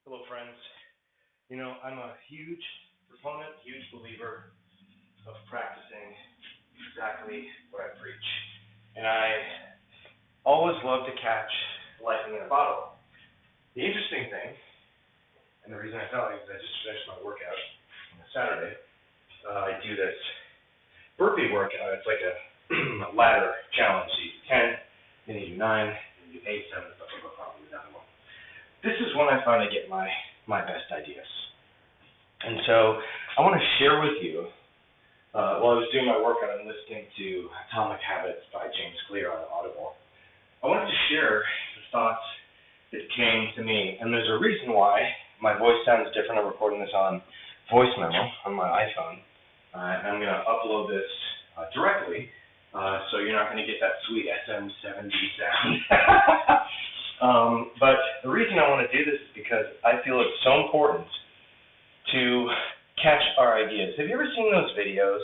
Hello, friends. I'm a huge proponent, huge believer of practicing exactly what I preach. And I always love to catch lightning in a bottle. The interesting thing, and the reason I tell you is I just finished my workout on a Saturday. I do this burpee workout. It's like a ladder challenge. So you do 10, then you do 9, then you do 8, 7, probably another one. This is when I find I get my best ideas. And so I want to share with you, while I was doing my workout and listening to Atomic Habits by James Clear on Audible, I wanted to share the thoughts that came to me. And there's a reason why my voice sounds different. I'm recording this on voice memo on my iPhone. And I'm going to upload this directly, so you're not going to get that sweet SM7B sound. But the reason I want to do this is because I feel it's so important to catch our ideas. Have you ever seen those videos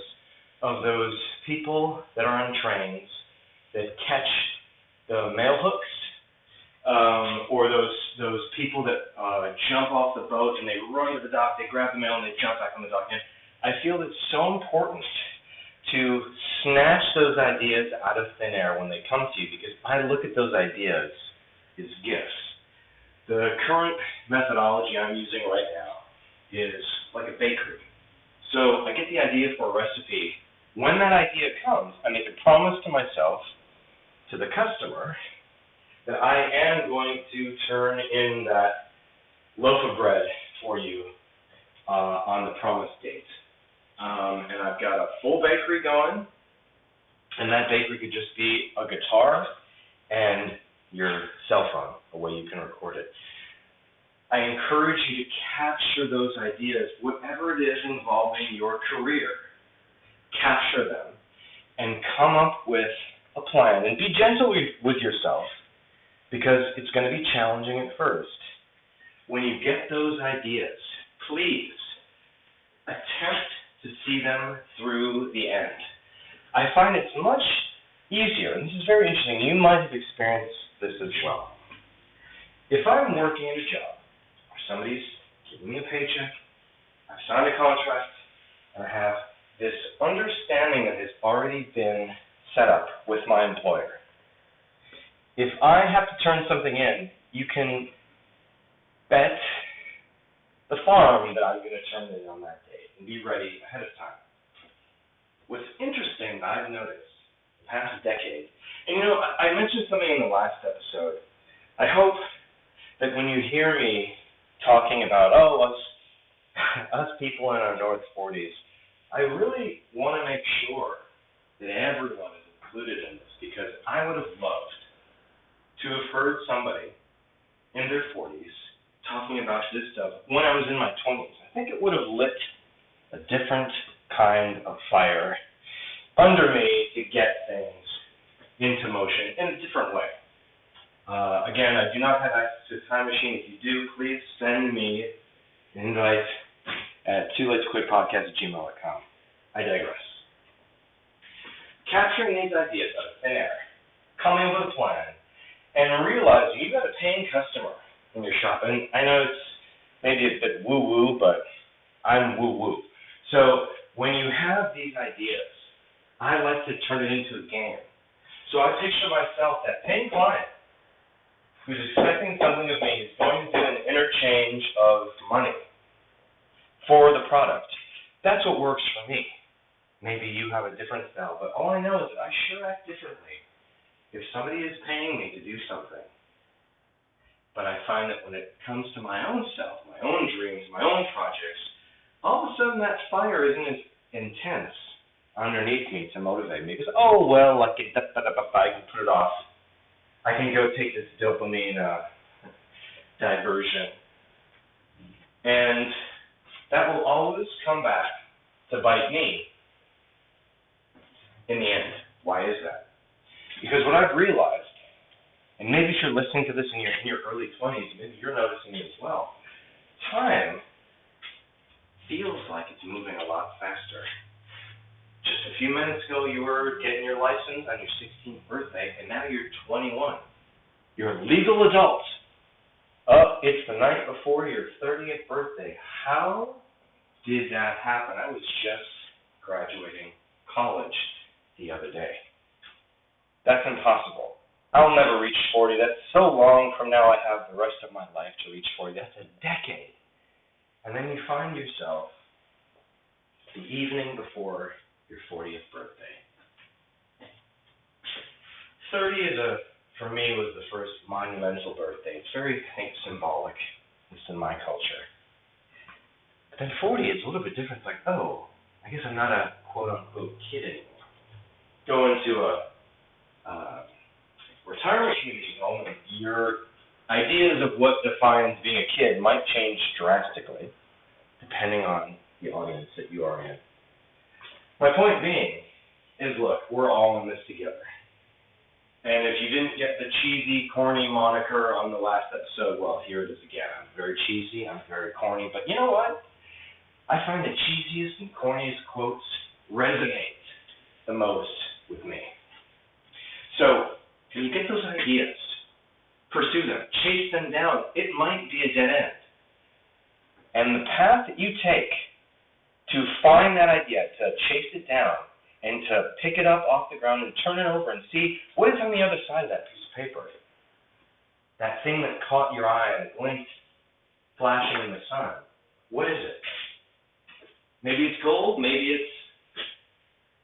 of those people that are on trains that catch the mail hooks, or those people that jump off the boat and they run to the dock, they grab the mail and they jump back on the dock? And I feel it's so important to snatch those ideas out of thin air when they come to you, because I look at those ideas as gifts. The current methodology I'm using right now is like a bakery. So I get the idea for a recipe. When that idea comes, I make a promise to myself, to the customer, that I am going to turn in that loaf of bread for you on the promised date. And I've got a full bakery going, and that bakery could just be a guitar and your cell phone, a way you can record it. I encourage you to capture those ideas, whatever it is involving your career. Capture them and come up with a plan. And be gentle with yourself, because it's going to be challenging at first. When you get those ideas, please attempt to see them through the end. I find it's much easier, and this is very interesting, you might have experienced this as well. If I'm working at a job, or somebody's giving me a paycheck, I've signed a contract, and I have this understanding that has already been set up with my employer. If I have to turn something in, you can bet the farm that I'm going to turn it in on that date and be ready ahead of time. What's interesting that I've noticed the past decade, and I mentioned something in the last episode. I hope that when you hear me talking about, us people in our North 40s, I really want to make sure that everyone is included in this, because I would have loved to have heard somebody in their 40s talking about this stuff when I was in my 20s. I think it would have lit a different kind of fire under me to get things into motion in a different way. Again, I do not have access to a time machine. If you do, please send me an invite at toolate2quitpodcast@gmail.com. I digress. Capturing these ideas out of thin air, coming up with a plan, and realizing you've got a paying customer in your shop. And I know it's maybe a bit woo-woo, but I'm woo-woo. So when you have these ideas, I like to turn it into a game. So I picture myself, that paying client who's expecting something of me, is going to do an interchange of money for the product. That's what works for me. Maybe you have a different style, but all I know is that I sure act differently if somebody is paying me to do something. But I find that when it comes to my own self, my own dreams, my own projects, all of a sudden that fire isn't as intense underneath me to motivate me, because, I can put it off. I can go take this dopamine diversion. And that will always come back to bite me in the end. Why is that? Because what I've realized, and maybe if you're listening to this in your early 20s, maybe you're noticing it as well, time feels like it's moving a lot faster. Just a few minutes ago, you were getting your license on your 16th birthday, and now you're 21. You're a legal adult Oh, it's the night before your 30th birthday. How did that happen? I was just graduating college the other day. That's impossible. I'll never reach 40. That's so long from now. I have the rest of my life to reach 40. That's a decade. And then you find yourself the evening before your 40th birthday. 30 for me, was the first monumental birthday. It's very, I think, symbolic, at least in my culture. But then 40 is a little bit different. It's like, oh, I guess I'm not a quote-unquote kid anymore. Go into a retirement community home, and your ideas of what defines being a kid might change drastically, depending on the audience that you are in. My point being is, look, we're all in this together. And if you didn't get the cheesy, corny moniker on the last episode, well, here it is again. I'm very cheesy, I'm very corny, but you know what? I find the cheesiest and corniest quotes resonate the most with me. So, when you get those ideas, pursue them, chase them down. It might be a dead end. And the path that you take to find that idea, to chase it down, and to pick it up off the ground and turn it over and see what is on the other side of that piece of paper. That thing that caught your eye and blinked, flashing in the sun. What is it? Maybe it's gold, maybe it's,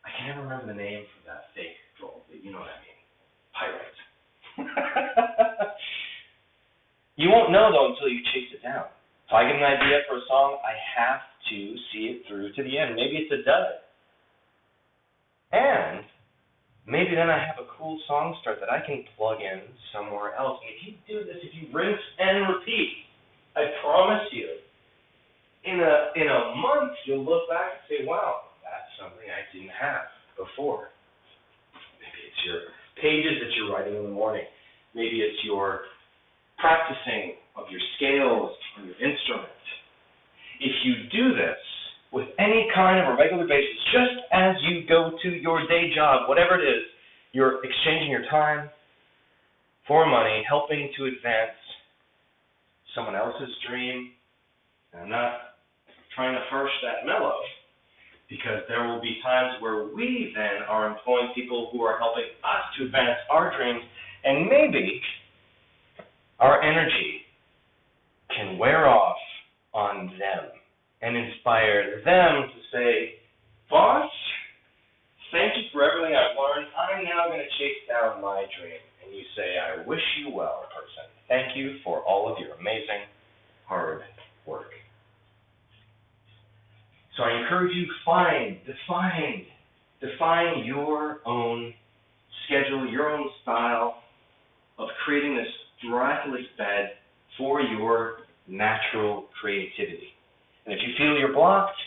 I can never remember the name for that fake gold, but you know what I mean. Pyrite. You won't know, though, until you chase it down. If I get an idea for a song, I have to see it through to the end. Maybe it's a dud. And maybe then I have a cool song start that I can plug in somewhere else. And if you do this, if you rinse and repeat, I promise you, in a month, you'll look back and say, wow, that's something I didn't have before. Maybe it's your pages that you're writing in the morning. Maybe it's your practicing of your scales on your instrument. If you do this with any kind of a regular basis, just as you go to your day job, whatever it is, you're exchanging your time for money, helping to advance someone else's dream. And I'm not trying to harsh that mellow, because there will be times where we then are employing people who are helping us to advance our dreams, and maybe our energy can wear off on them and inspire them to say, boss, thank you for everything I've learned. I'm now going to chase down my dream. And you say, I wish you well, person. Thank you for all of your amazing hard work. So I encourage you, define your own schedule, your own style of creating this miraculous bed for your natural creativity. And if you feel you're blocked,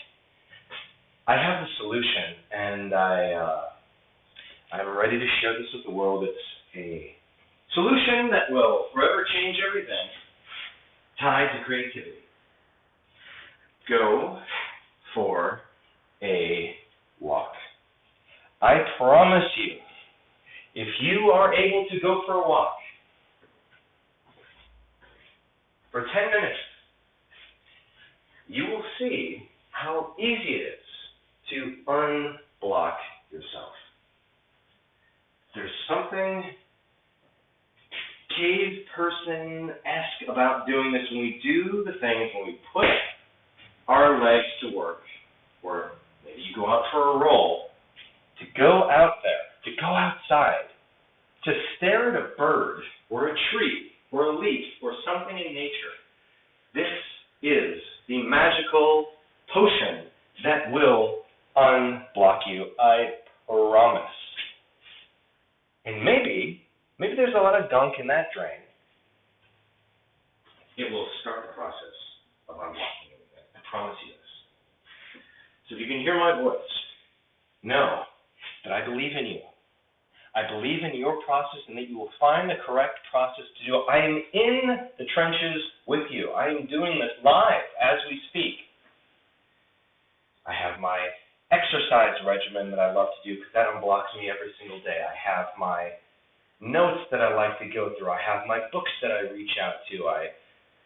I have a solution, and I'm ready to share this with the world. It's a solution that will forever change everything tied to creativity. Go for a walk. I promise you, if you are able to go for a walk for 10 minutes, you will see how easy it is to unblock yourself. There's something cave person-esque about doing this. When we do the things, when we put our legs to work, or maybe you go out for a roll, to go out there, to go outside, to stare at a bird or a tree or a leaf or something in nature. This is the magical potion that will unblock you, I promise. And maybe there's a lot of gunk in that drain. It will start the process of unblocking it. I promise you this. So if you can hear my voice, know that I believe in you. I believe in your process and that you will find the correct process to do it. I am in the trenches with you. I am doing this live as we speak. I have my exercise regimen that I love to do because that unblocks me every single day. I have my notes that I like to go through. I have my books that I reach out to. I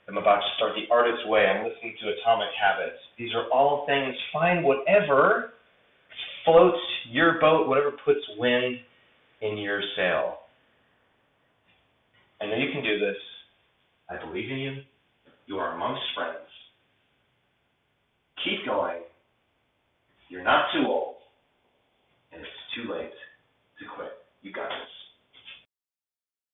I'm about to start The Artist's Way. I'm listening to Atomic Habits. These are all things. Find whatever floats your boat, whatever puts wind in your sail. I know you can do this. I believe in you. You are amongst friends. Keep going. You're not too old. And it's too late to quit. You got this.